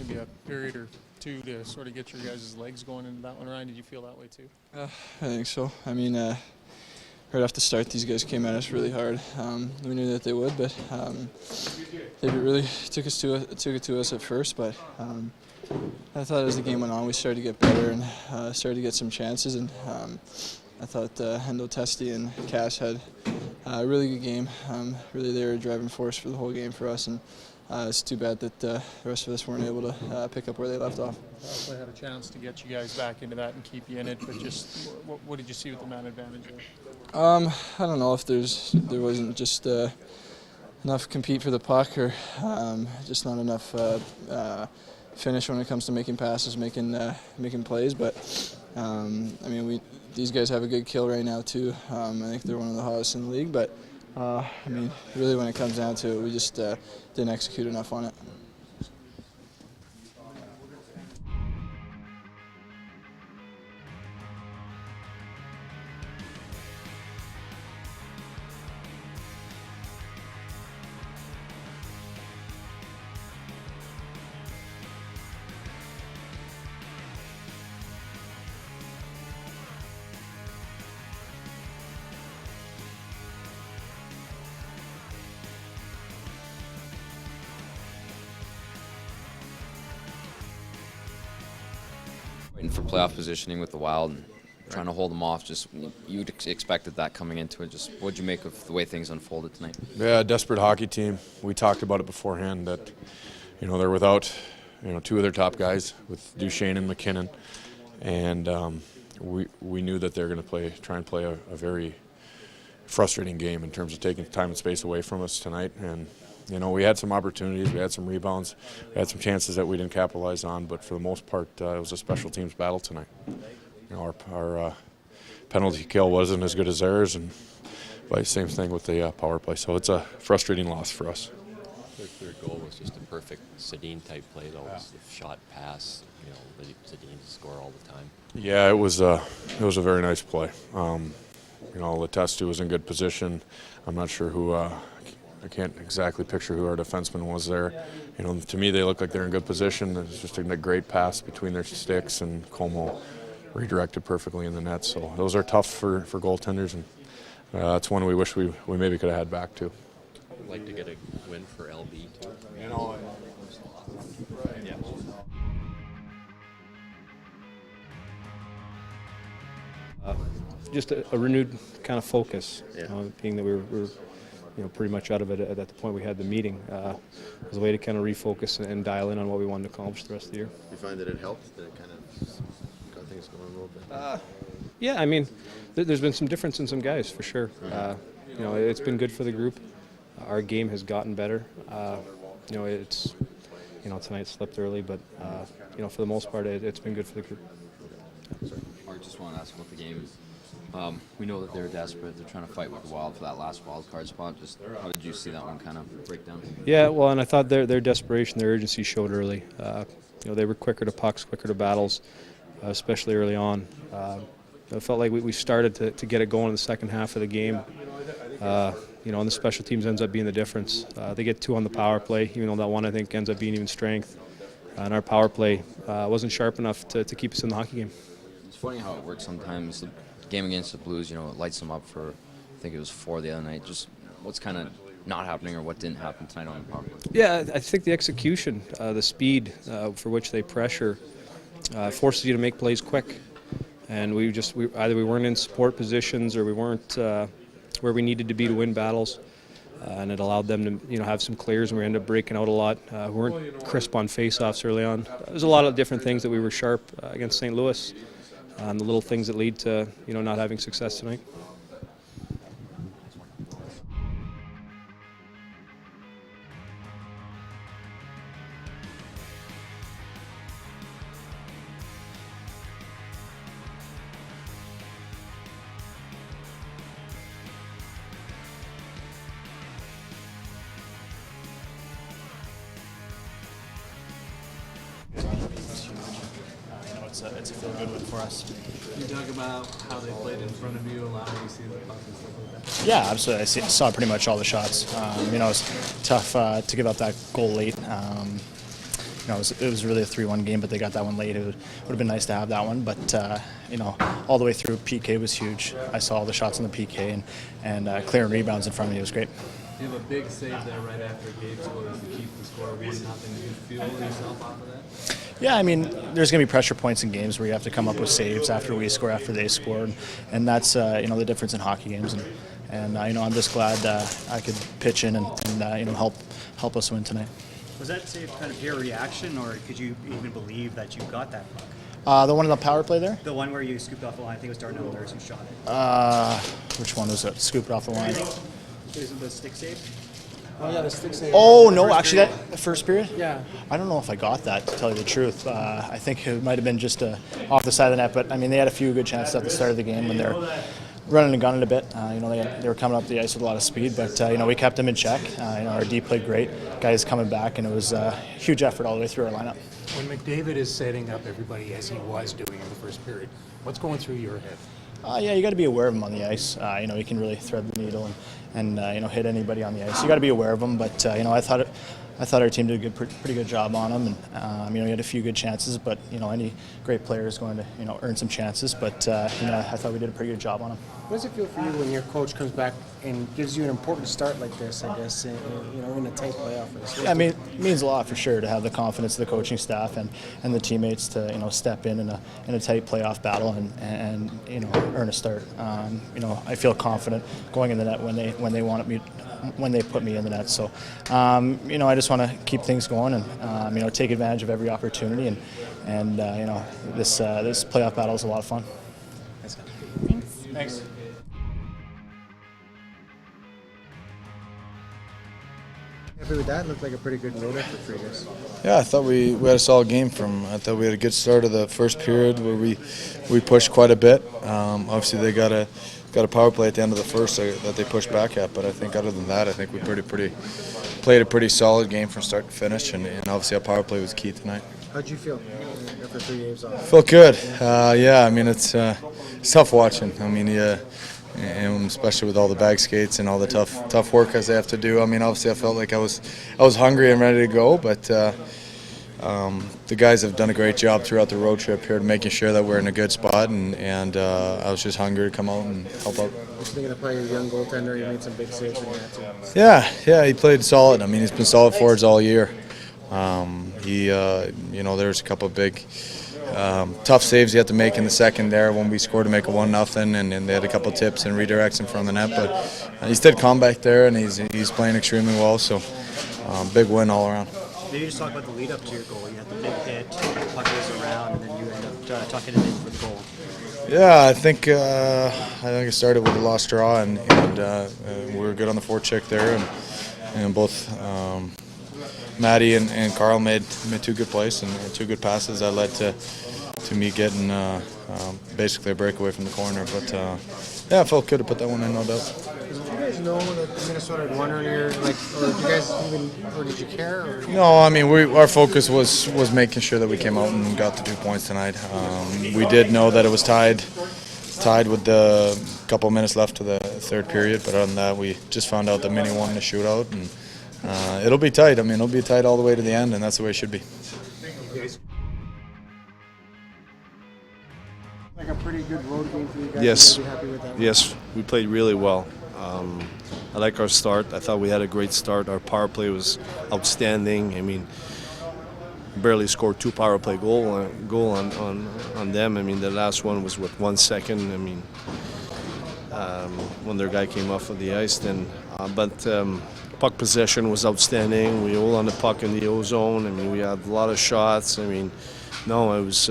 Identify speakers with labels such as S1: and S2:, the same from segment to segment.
S1: maybe a period or two to sort of get your guys' legs going into that one. Ryan, did you feel that way too?
S2: I think so. I mean, right off the start, these guys came at us really hard. We knew that they would, but they really took it to us at first. But I thought as the game went on, we started to get better and started to get some chances. And I thought Hendo, Testy, and Cass had a really good game. Really, they were a driving force for the whole game for us. And it's too bad that the rest of us weren't able to pick up where they left off.
S1: They had a chance to get you guys back into that and keep you in it, but just what did you see with the man advantage there?
S2: I don't know if there wasn't just enough compete for the puck or just not enough finish when it comes to making passes, making plays. But I mean, these guys have a good kill right now too. I think they're one of the hottest in the league. But I mean, really, when it comes down to it, we just didn't execute enough on it.
S3: Waiting for playoff positioning with the Wild and trying to hold them off. Just you expected that coming into it. Just what'd you make of the way things unfolded tonight?
S4: Yeah, desperate hockey team. We talked about it beforehand that they're without two of their top guys with Duchesne and McKinnon, and we knew that they're going to try and play a very frustrating game in terms of taking time and space away from us tonight. And we had some opportunities, we had some rebounds, we had some chances that we didn't capitalize on, but for the most part, it was a special teams battle tonight. Our penalty kill wasn't as good as theirs, and same thing with the power play. So it's a frustrating loss for us.
S5: Their third goal was just a perfect Sedin-type play, though. It was the shot pass, Sedin score all the time.
S4: Yeah, it was a very nice play. Letestu was in good position. I'm not sure who. I can't exactly picture who our defenseman was there. To me, they look like they're in good position. It's just a great pass between their sticks, and Como redirected perfectly in the net. So those are tough for goaltenders, and that's one we wish we maybe could have had back too.
S5: I'd like to get a win for LB too.
S1: Yeah.
S6: Just a renewed kind of focus,
S5: Yeah.
S6: Being that we were pretty much out of it at the point we had the meeting. It was a way to kind of refocus and dial in on what we wanted to accomplish the rest of the year.
S7: You find that it helped, that it kind of got things going a little bit?
S6: Yeah, I mean, there's been some difference in some guys, for sure. It's been good for the group. Our game has gotten better. It's, tonight slipped early, but, for the most part, it's been good for the group.
S3: Mark, just want to ask about the game. We know that they're desperate. They're trying to fight with the Wild for that last wild card spot. Just how did you see that one kind of break down?
S6: Yeah, well, and I thought their desperation, their urgency showed early. They were quicker to pucks, quicker to battles, especially early on. It felt like we started to get it going in the second half of the game. And the special teams ends up being the difference. They get 2 on the power play, even though that one I think ends up being even strength. And our power play wasn't sharp enough to keep us in the hockey game.
S3: It's funny how it works sometimes. The game against the Blues, it lights them up for, I think it was 4 the other night. Just what's kind of not happening or what didn't happen tonight on the power play?
S6: Yeah, I think the execution, the speed for which they pressure forces you to make plays quick. And either we weren't in support positions or we weren't where we needed to be to win battles. And it allowed them to have some clears, and we ended up breaking out a lot. We weren't crisp on face-offs early on. There's a lot of different things that we were sharp against St. Louis. The little things that lead to not having success tonight.
S8: It's a feel-good win for us.
S9: Can you talk about how they played in front of you, allowing you to see the puck and stuff like that?
S8: Yeah, absolutely. I saw pretty much all the shots. It was tough to give up that goal late. it was really a 3-1 game, but they got that one late. It would have been nice to have that one, but all the way through, PK was huge. I saw all the shots on the PK and clearing rebounds in front of me was great.
S9: You have a big save there right after Gabe scores to keep the score 1-0. Did you feel yourself off of that?
S8: Yeah, I mean, there's going to be pressure points in games where you have to come up with saves after we score, after they score, and that's the difference in hockey games. And I'm just glad I could pitch in and help us win tonight.
S10: Was that save kind of your reaction, or could you even believe that you got that puck?
S8: The one in the power play there?
S10: The one where you scooped off the line. I think it was Darnell Nurse who shot it.
S8: Which one was it? Scooped off the line.
S10: Is it the stick save?
S9: Oh yeah, the stick save.
S8: Oh no, actually, that first period.
S9: Yeah.
S8: I don't know if I got that, to tell you the truth. I think it might have been just off the side of the net, but I mean, they had a few good chances at the start of the game when they're running and gunning a bit. They were coming up the ice with a lot of speed, but we kept them in check. Our D played great. Guys coming back, and it was a huge effort all the way through our lineup.
S11: When McDavid is setting up everybody as he was doing in the first period, what's going through your head?
S8: You got to be aware of him on the ice. He can really thread the needle and hit anybody on the ice. You got to be aware of him, but I thought our team did a pretty good job on him, and he had a few good chances. But any great player is going to earn some chances. But I thought we did a pretty good job on him.
S11: What does it feel for you when your coach comes back and gives you an important start like this? I guess in a tight playoff race.
S8: Yeah, I mean, it means a lot for sure to have the confidence of the coaching staff and the teammates to step in a tight playoff battle and earn a start. I feel confident going in the net when they put me in the net. So, I just want to keep things going and take advantage of every opportunity and this playoff battle is a lot of fun.
S1: Thanks.
S9: Happy with that? Looked like a pretty good road effort for you guys.
S12: Yeah, I thought we had a solid game from. I thought we had a good start of the first period where we pushed quite a bit. Obviously, they got a power play at the end of the first that they pushed back at. But I think other than that, I think we played a pretty solid game from start to finish, and obviously our power play was key tonight.
S9: How'd you feel after 3 games off?
S12: Felt good. Yeah, I mean it's tough watching. I mean, yeah. And especially with all the bag skates and all the tough work as they have to do. I mean, obviously, I felt like I was hungry and ready to go, but the guys have done a great job throughout the road trip here, making sure that we're in a good spot. And I was just hungry to come out and help out.
S9: Just thinking of playing a young goaltender, you made some big saves when you had to.
S12: Yeah, he played solid. I mean, he's been solid for us all year. There's a couple of big. Tough saves he had to make in the second there when we scored to make it 1-0, and they had a couple tips and redirects in front of the net. But he stayed calm back there, and he's playing extremely well. So big win all around.
S10: Maybe just talk about the lead up to your goal. You had the big hit, the puck goes around, and then you end up tucking it in for the goal.
S12: Yeah, I think it started with a lost draw, and we were good on the forecheck there, and both. Maddie and Carl made 2 good plays and 2 good passes that led to me getting basically a breakaway from the corner. But yeah, I felt good to put that one in, no doubt.
S9: Did you guys know that Minnesota had won earlier? Or did you care? Or?
S12: No, I mean our focus was making sure that we came out and got the 2 points tonight. We did know that it was tied with the couple minutes left to the third period, but other than that, we just found out that Mini won the shootout. And it'll be tight. I mean, it'll be tight all the way to the end, and that's the way it should be.
S9: Like a pretty good road game for you guys.
S13: Yes.
S9: Are you happy with that?
S13: Yes, we played really well. I like our start. I thought we had a great start. Our power play was outstanding. I mean, barely scored 2 power play goal on them. I mean, the last one was with 1 second. I mean, when their guy came off of the ice, then puck possession was outstanding. We hold on the puck in the O zone. I mean, we had a lot of shots. I mean, no, I was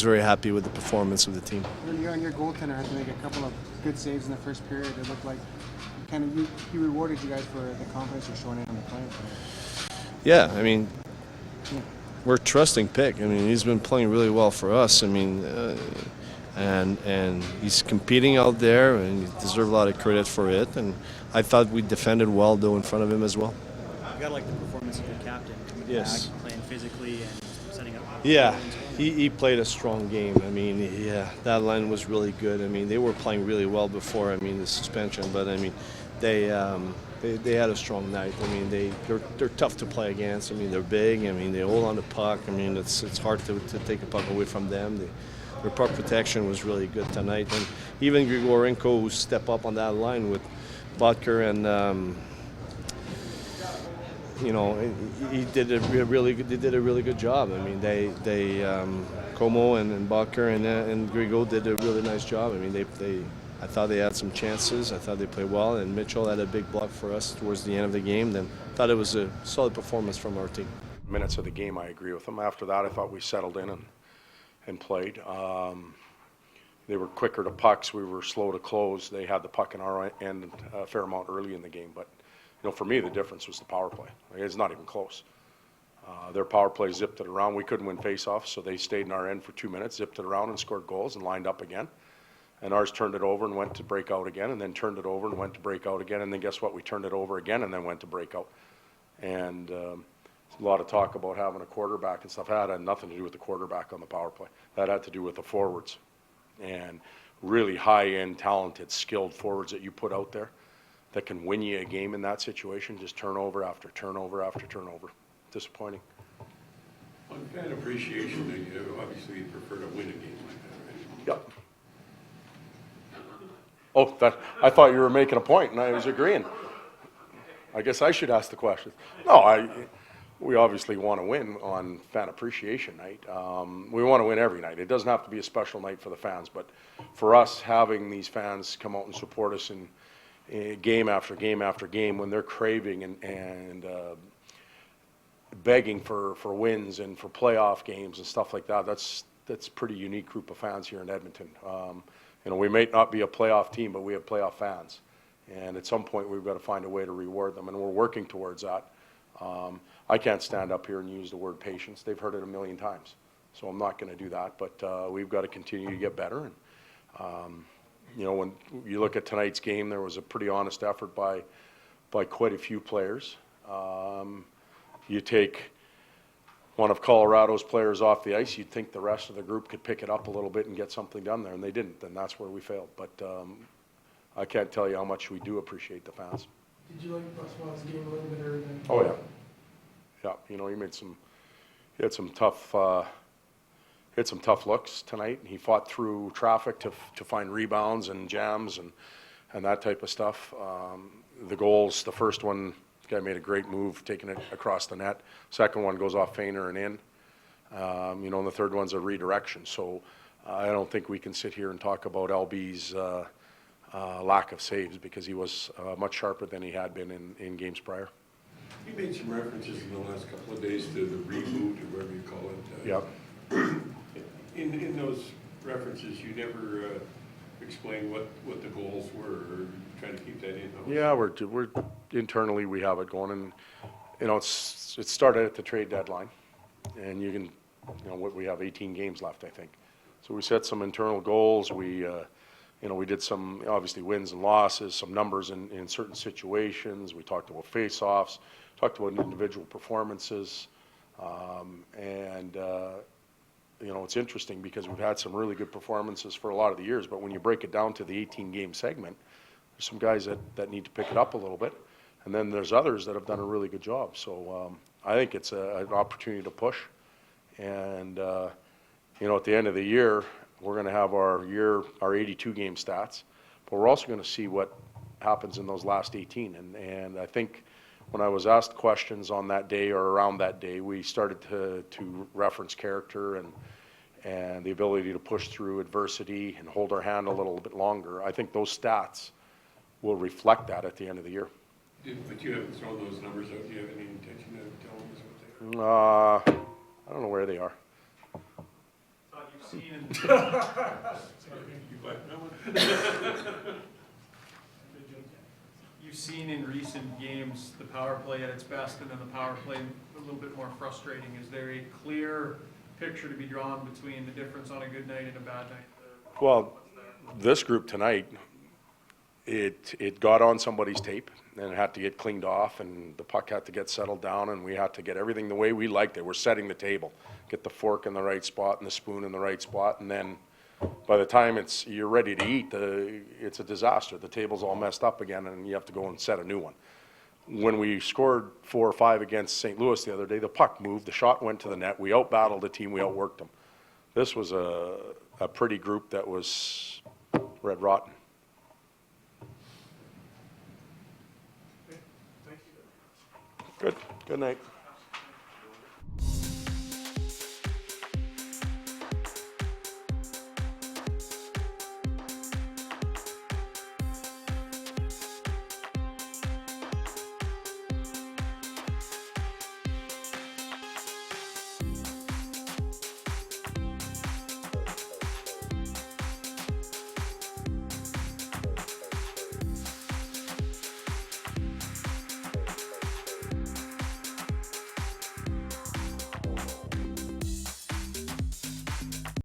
S13: very happy with the performance of the team.
S9: You and your goaltender had to make a couple of good saves in the first period. It looked like he rewarded you guys for the confidence you're showing in on the playing field.
S13: Yeah, I mean, we're trusting Pick. I mean, he's been playing really well for us. I mean, and he's competing out there, and he deserves a lot of credit for it. And I thought we defended well, though, in front of him as well.
S10: You got to like the performance of your captain coming
S13: Yes.
S10: back, playing physically and setting up.
S13: Yeah, he played a strong game. I mean, yeah, that line was really good. I mean, they were playing really well before, the suspension. But, I mean, they They had a strong night. I mean, they're tough to play against. I mean, they're big. I mean, they hold on the puck. I mean, it's hard to take the puck away from them. Their puck protection was really good tonight. And even Grigorenko, who stepped up on that line with Butker and you know, he did a really good job. I mean, Como and Butker and Grigo did a really nice job. I mean, I thought they had some chances. I thought they played well, and Mitchell had a big block for us towards the end of the game. Then thought it was a solid performance from our team.
S14: Minutes of the game, I agree with them. After that, I thought we settled in and played. They were quicker to pucks. We were slow to close. They had the puck in our end a fair amount early in the game, but you know, for me, the difference was the power play. It's not even close. Their power play zipped it around. We couldn't win faceoffs, so they stayed in our end for 2 minutes, zipped it around and scored goals and lined up again. And ours turned it over and went to break out again, and then turned it over and went to break out again. And then guess what? We turned it over again and then went to break out. And a lot of talk about having a quarterback and stuff. That had nothing to do with the quarterback on the power play. That had to do with the forwards and really high-end, talented, skilled forwards that you put out there that can win you a game in that situation. Just turnover after turnover after turnover. Disappointing.
S15: On fan appreciation, you obviously prefer to win a game like that, right?
S14: Yep. Oh, I thought you were making a point, and I was agreeing. I guess I should ask the question. No, we obviously want to win on fan appreciation night. We want to win every night. It doesn't have to be a special night for the fans, but for us, having these fans come out and support us in game after game after game when they're craving and begging for wins and for playoff games and stuff like that, that's a pretty unique group of fans here in Edmonton. You know, we may not be a playoff team, but we have playoff fans. And at some point, we've got to find a way to reward them, and we're working towards that. I can't stand up here and use the word patience. They've heard it a million times, so I'm not going to do that. But we've got to continue to get better. And you know, when you look at tonight's game, there was a pretty honest effort by quite a few players. You take one of Colorado's players off the ice, you'd think the rest of the group could pick it up a little bit and get something done there, and they didn't, and that's where we failed. But I can't tell you how much we do appreciate the fans.
S16: Did you like Bruswell's game a little bit earlier?
S14: Oh yeah, yeah. You know, he had some tough looks tonight. He fought through traffic to find rebounds and jams and that type of stuff. The goals, the first one, the guy made a great move, taking it across the net. Second one goes off feiner and in. You know, and the third one's a redirection. So I don't think we can sit here and talk about LB's lack of saves, because he was much sharper than he had been in games prior.
S15: You made some references in the last couple of days to the reboot, or whatever you call it.
S14: Yep.
S15: In those references, you never explain what the goals were, or trying to keep that in-house?
S14: Yeah, we're internally, we have it going, and you know, it started at the trade deadline, and you can, you know, we have 18 games left, I think. So we set some internal goals. We you know, we did some obviously wins and losses, some numbers in certain situations. We talked about face-offs, talked about individual performances, and you know, it's interesting because we've had some really good performances for a lot of the years, but when you break it down to the 18-game segment, there's some guys that need to pick it up a little bit, and then there's others that have done a really good job. So I think it's an opportunity to push, and you know, at the end of the year, we're going to have our 82-game stats, but we're also going to see what happens in those last 18. And I think when I was asked questions on that day or around that day, we started to reference character and the ability to push through adversity and hold our hand a little bit longer. I think those stats will reflect that at the end of the year.
S15: But you haven't thrown those numbers out. Do you have any intention of telling us what they are?
S14: I don't know where they are.
S1: You've seen in recent games the power play at its best and then the power play a little bit more frustrating. Is there a clear picture to be drawn between the difference on a good night and a bad night?
S14: Well, this group tonight, it got on somebody's tape, and it had to get cleaned off, and the puck had to get settled down, and we had to get everything the way we liked it. We're setting the table, get the fork in the right spot and the spoon in the right spot, and then by the time you're ready to eat, it's a disaster. The table's all messed up again, and you have to go and set a new one. when we scored 4 or 5 against St. Louis the other day, the puck moved, the shot went to the net, we outbattled the team, we outworked them. This was a pretty group that was red rotten. Good night.